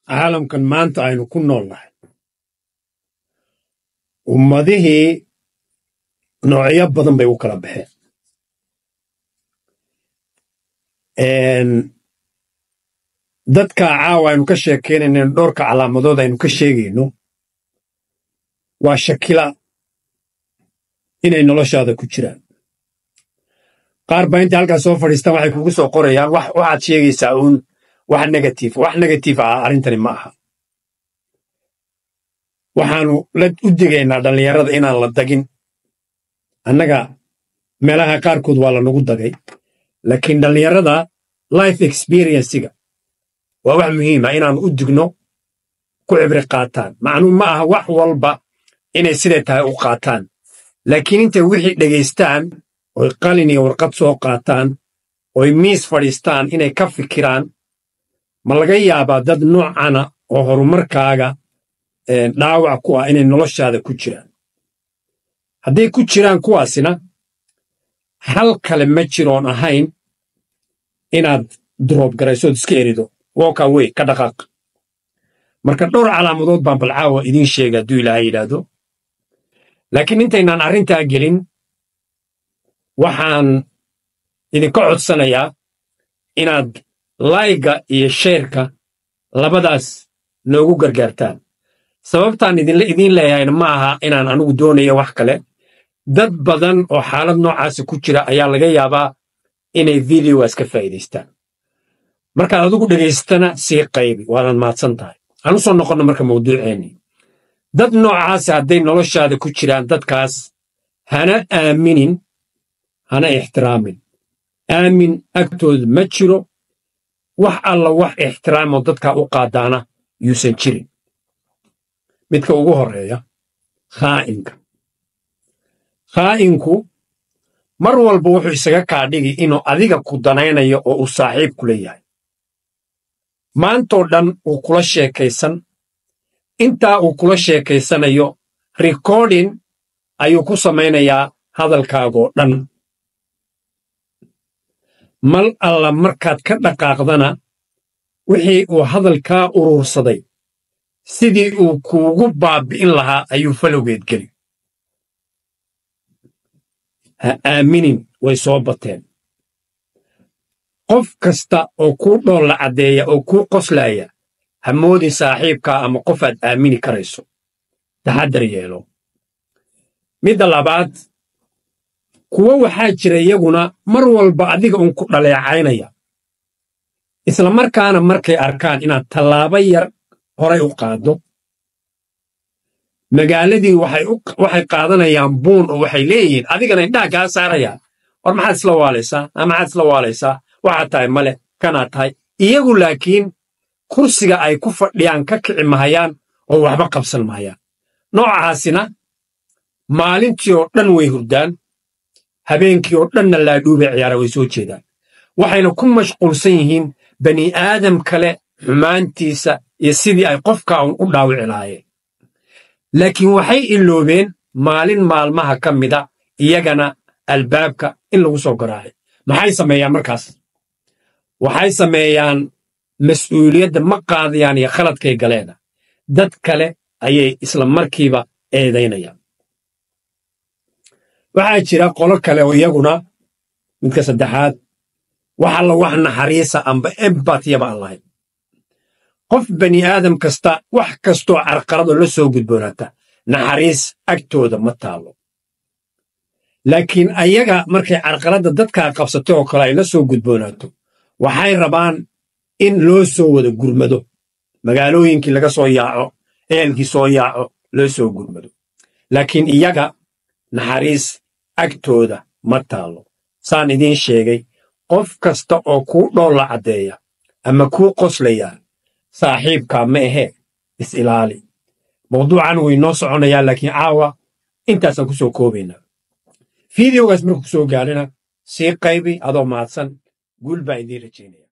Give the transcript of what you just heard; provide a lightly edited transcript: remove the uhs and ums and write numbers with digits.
caalamkan maanta aynu ku noolnahay ummadihii noocyo badan bay u kala baxeen dadka caawa aynu ka sheekeynayno dhowrka calaamadood aynu ka sheegayno waa shakila inay noloshaada ku jiraan qaar baa inta halkaas soo fadhiistaan waxay kugu soo qorayaan waxaad sheegaysaa uun wax negative ah arrintani ma aha waxaanu la u digaynaa dhallinyarada inaan la dagin annaga meelaha qaarkood waa lanagu dagay laakiin dhallinyarada life experiencega waa wax muhiima inaanu u digno ku cibri qaataan macnuu ma aha wax walba inay siday tahay u qaataan laakiin intay wixii dhegaystaan oy qalin iyo warqad soo qaataan oy miis fadhiistaan inay ka fikiraan ma laga yaabaa dad noocana oo horumarkaaga dhaawac ku ah inay noloshaada ku jiraan hadday ku jiraan kuwaasina hal kale ma jiroon ahayn inaad droob garaysood iska erido walk away ka dhaqaaq marka dhowr calaamadood baan balcaawa idiin sheega hadduu ilaahay yidhaahdo laakiin intaynaan arrintaa gelin waxaan idinka codsanayaa inaad layga iyo sheerka labadaas noogu gargaartaan sababtaan idiin leeyahayna ma aha inaan anigu doonayo wax kale dad badan oo xaalad noocaasi ku jira ayaa laga yaabaa inay videogaas ka faa'iidaystaan markaad adigu dhegaystana sii qaybi waanaad mahadsan tahay aan u soo noqonno marka mawduuceennii dad noocaasi hadday noloshaada ku jiraan dadkaas hana aaminin hana ixtiraamin aamin agtooda ma jiro wax alla wax ixtiraamoo dadkaa u qaadaana yuusan jirin midka ugu horreeya khaa'inku mar walba wuxuu isaga kaa dhigi inuu adiga ku danaynayo oo uu saaxiib kula yahay maantoo dhan uu kula sheekaysan intaa uu kula sheekaysanayo recording ayuu ku samaynayaa hadalkaagoo dhan mal alla markaad ka dhaqaaqdana wixii uu hadalkaa urursaday sidii uu kuugu baabbi'in lahaa ayuu falowgeed geli ha aaminin way soo bateen qof kasta oo kuu dhoolla caddeeya oo kuu qoslaaya ha moodin saaxiibkaa ama qof aad aamini karayso taxaddar yeelo midda labaad kuwo waxaa jira iyaguna mar walba adiga uun ku dhaleecaynaya isla markaana markay arkaan inaad tallaabo yar horay u qaaddo magaaladii waxay qaadanayaan buun oo waxay leeyihiin adigana indhaha kaa saarayaan war maxaad isla waalaysaa waxaad tahay male kanaad tahay iyagu laakiin kursiga ay ku fadhiyaan ka kici mahayaan oo waxba qabsan mahayaan noocaasina maalintii oo dhan way hurdaan habeenkii oo dhanna laadhuubay ciyaara way soo jeedaan waxayna ku mashquulsan yihiin bani aadam kale xumaantiisa iyo sidii ay qofkaa un u dhaawici lahaayeen laakiin waxay iloobeen maalin maalmaha ka mida iyagana albaabka in lagu soo garaacay maxay sameeyaan markaas waxay sameeyaan mas'uuliyadda ma qaadayaan iyo khaladkay galeena dad kale ayay isla markiiba eedaynayaan waxaa jira qolo kale oo iyaguna midka saddexaad wax alla wax naxariisa amba embatiyaba aan lahayn qof bani aadam kasta wax kastoo carqaladoo la soo gudboonaata naxariis agtooda ma taalo laakiin ayaga markay carqaladda dadkaa qabsatay oo kale ay la soo gudboonaato waxay rabaan in loo soo wada gurmado magaalooyinkii laga soo yaaco ehelkii soo yaaco loo soo gurmado laakiin iyaga naxariis agtooda ma taalo saan idiin sheegay qof kasta oo kuu dhoolla caddeeya ama kuu qoslaya saaxiibkaa ma ahee is-ilaali mawduucan way noo soconayaa laakiin caawa intaasaan ku soo koobaynaa fideogaas markuu ku soo gaadhina sii qaybi adoo mahadsan guul baa idiin rajaynaya